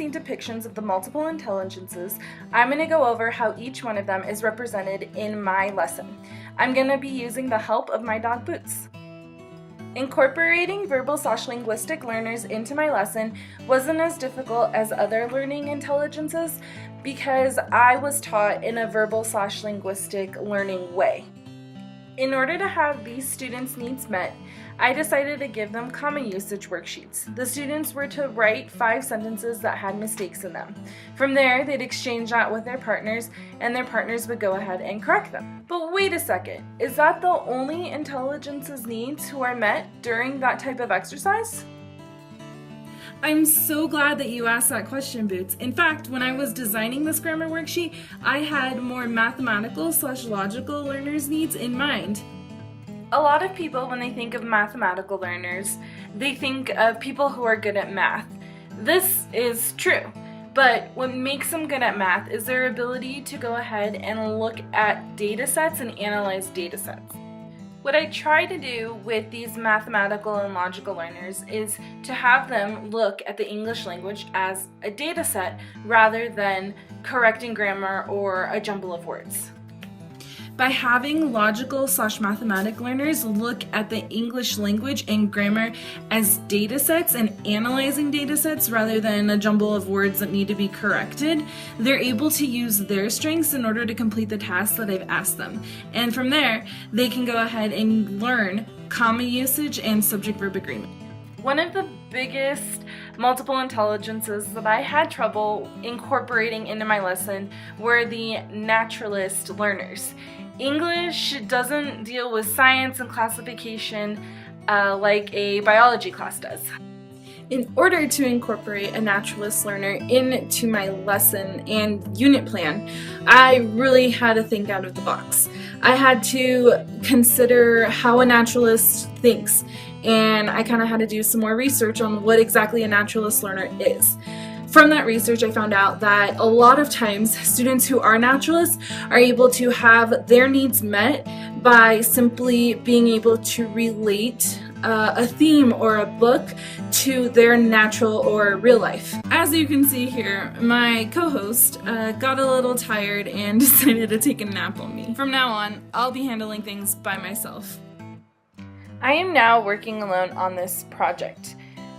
seen depictions of the multiple intelligences, I'm going to go over how each one of them is represented in my lesson. I'm going to be using the help of my dog Boots. Incorporating verbal/linguistic learners into my lesson wasn't as difficult as other learning intelligences because I was taught in a verbal/linguistic learning way. In order to have these students' needs met, I decided to give them common usage worksheets. The students were to write 5 sentences that had mistakes in them. From there, they'd exchange that with their partners, and their partners would go ahead and correct them. But wait a second, is that the only intelligence's needs who are met during that type of exercise? I'm so glad that you asked that question, Boots. In fact, when I was designing this grammar worksheet, I had more mathematical/logical learners' needs in mind. A lot of people, when they think of mathematical learners, they think of people who are good at math. This is true, but what makes them good at math is their ability to go ahead and look at data sets and analyze data sets. What I try to do with these mathematical and logical learners is to have them look at the English language as a data set rather than correcting grammar or a jumble of words. By having logical/mathematic learners look at the English language and grammar as data sets and analyzing data sets rather than a jumble of words that need to be corrected, they're able to use their strengths in order to complete the tasks that I've asked them. And from there, they can go ahead and learn common usage and subject-verb agreement. One of the biggest multiple intelligences that I had trouble incorporating into my lesson were the naturalist learners. English doesn't deal with science and classification like a biology class does. In order to incorporate a naturalist learner into my lesson and unit plan, I really had to think out of the box. I had to consider how a naturalist thinks, and I kind of had to do some more research on what exactly a naturalist learner is. From that research, I found out that a lot of times students who are naturalists are able to have their needs met by simply being able to relate a theme or a book to their natural or real life. As you can see here, my co-host got a little tired and decided to take a nap on me. From now on, I'll be handling things by myself. I am now working alone on this project.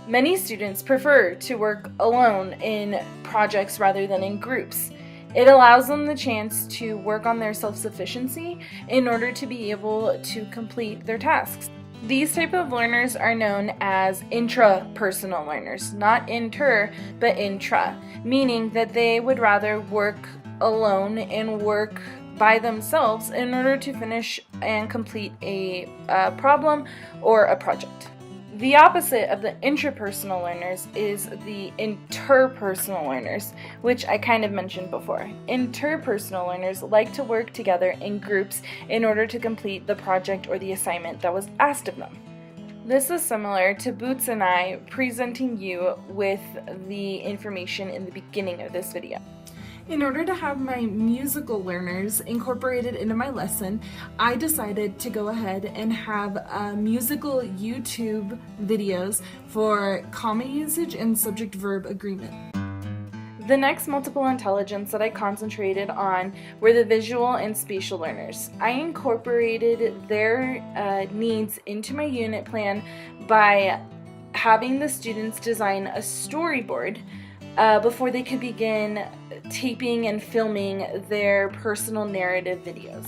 Many students prefer to work alone in projects rather than in groups. It allows them the chance to work on their self-sufficiency in order to be able to complete their tasks. These type of learners are known as intrapersonal learners, not inter, but intra, meaning that they would rather work alone and work by themselves in order to finish and complete a problem or a project. The opposite of the intrapersonal learners is the interpersonal learners, which I kind of mentioned before. Interpersonal learners like to work together in groups in order to complete the project or the assignment that was asked of them. This is similar to Boots and I presenting you with the information in the beginning of this video. In order to have my musical learners incorporated into my lesson, I decided to go ahead and have musical YouTube videos for common usage and subject-verb agreement. The next multiple intelligence that I concentrated on were the visual and spatial learners. I incorporated their needs into my unit plan by having the students design a storyboard before they could begin taping and filming their personal narrative videos.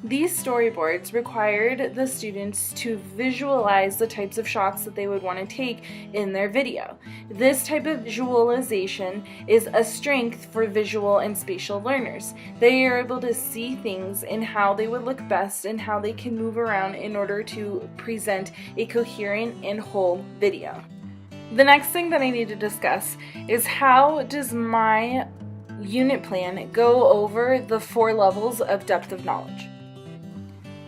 These storyboards required the students to visualize the types of shots that they would want to take in their video. This type of visualization is a strength for visual and spatial learners. They are able to see things and how they would look best and how they can move around in order to present a coherent and whole video. The next thing that I need to discuss is how does my unit plan go over the 4 levels of depth of knowledge.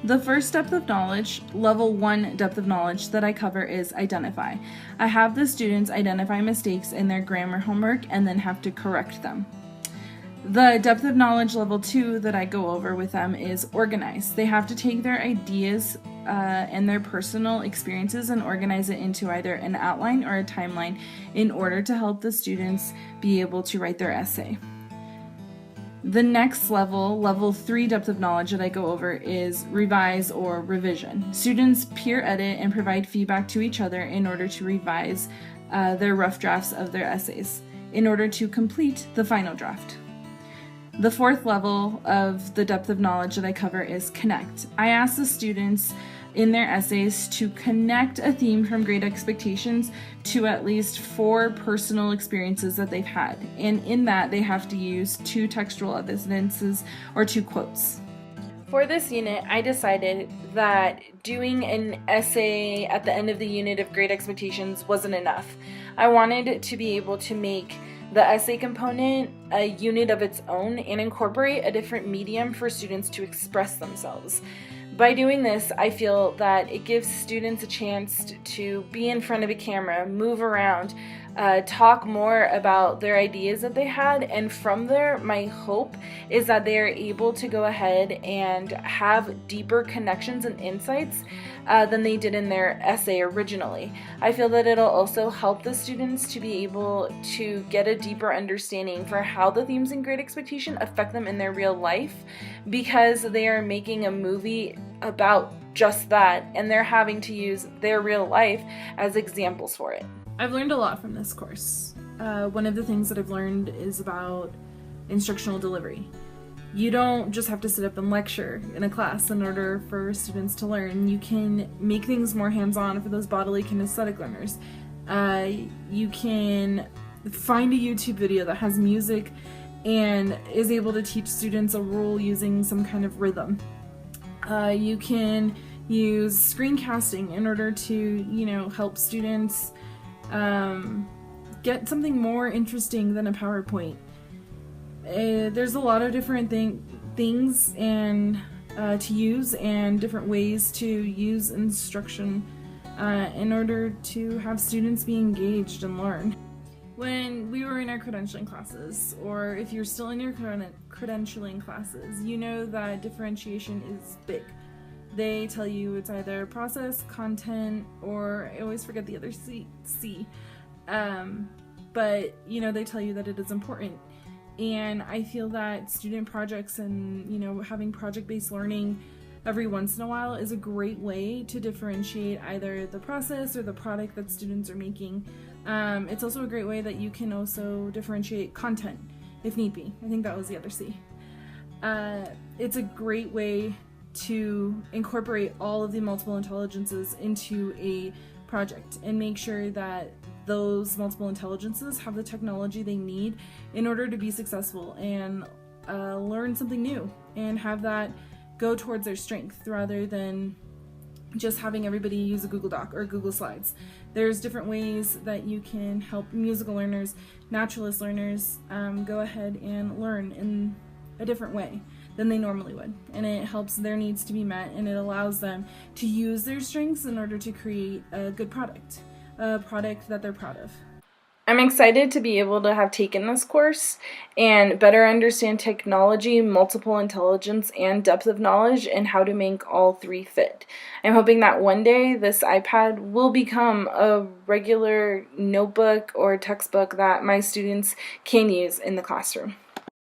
The first depth of knowledge, level 1 depth of knowledge that I cover is identify. I have the students identify mistakes in their grammar homework and then have to correct them. The depth of knowledge level 2 that I go over with them is organize. They have to take their ideas and their personal experiences and organize it into either an outline or a timeline in order to help the students be able to write their essay. The next level, level 3 depth of knowledge that I go over is revise or revision. Students peer edit and provide feedback to each other in order to revise their rough drafts of their essays in order to complete the final draft. The fourth level of the depth of knowledge that I cover is connect. I ask the students in their essays to connect a theme from Great Expectations to at least 4 personal experiences that they've had. And in that, they have to use 2 textual evidences or 2 quotes. For this unit, I decided that doing an essay at the end of the unit of Great Expectations wasn't enough. I wanted to be able to make the essay component a unit of its own and incorporate a different medium for students to express themselves. By doing this, I feel that it gives students a chance to be in front of a camera, move around, talk more about their ideas that they had, and from there, my hope is that they are able to go ahead and have deeper connections and insights than they did in their essay originally. I feel that it'll also help the students to be able to get a deeper understanding for how the themes in Great Expectation affect them in their real life, because they are making a movie about just that, and they're having to use their real life as examples for it. I've learned a lot from this course. One of the things that I've learned is about instructional delivery. You don't just have to sit up and lecture in a class in order for students to learn. You can make things more hands-on for those bodily kinesthetic learners. You can find a YouTube video that has music and is able to teach students a rule using some kind of rhythm. You can use screencasting in order to, help students get something more interesting than a PowerPoint. There's a lot of different things and to use and different ways to use instruction in order to have students be engaged and learn. When we were in our credentialing classes, or if you're still in your credentialing classes, you know that differentiation is big. They tell you it's either process, content, or I always forget the other C. But they tell you that it is important. And I feel that student projects and having project-based learning every once in a while is a great way to differentiate either the process or the product that students are making. It's also a great way that you can also differentiate content if need be. I think that was the other C. It's a great way to incorporate all of the multiple intelligences into a project and make sure that those multiple intelligences have the technology they need in order to be successful and learn something new and have that go towards their strength rather than just having everybody use a Google Doc or Google Slides. There's different ways that you can help musical learners, naturalist learners go ahead and learn in a different way than they normally would, and it helps their needs to be met, and it allows them to use their strengths in order to create a good product, a product that they're proud of. I'm excited to be able to have taken this course and better understand technology, multiple intelligence, and depth of knowledge, and how to make all 3 fit. I'm hoping that one day this iPad will become a regular notebook or textbook that my students can use in the classroom.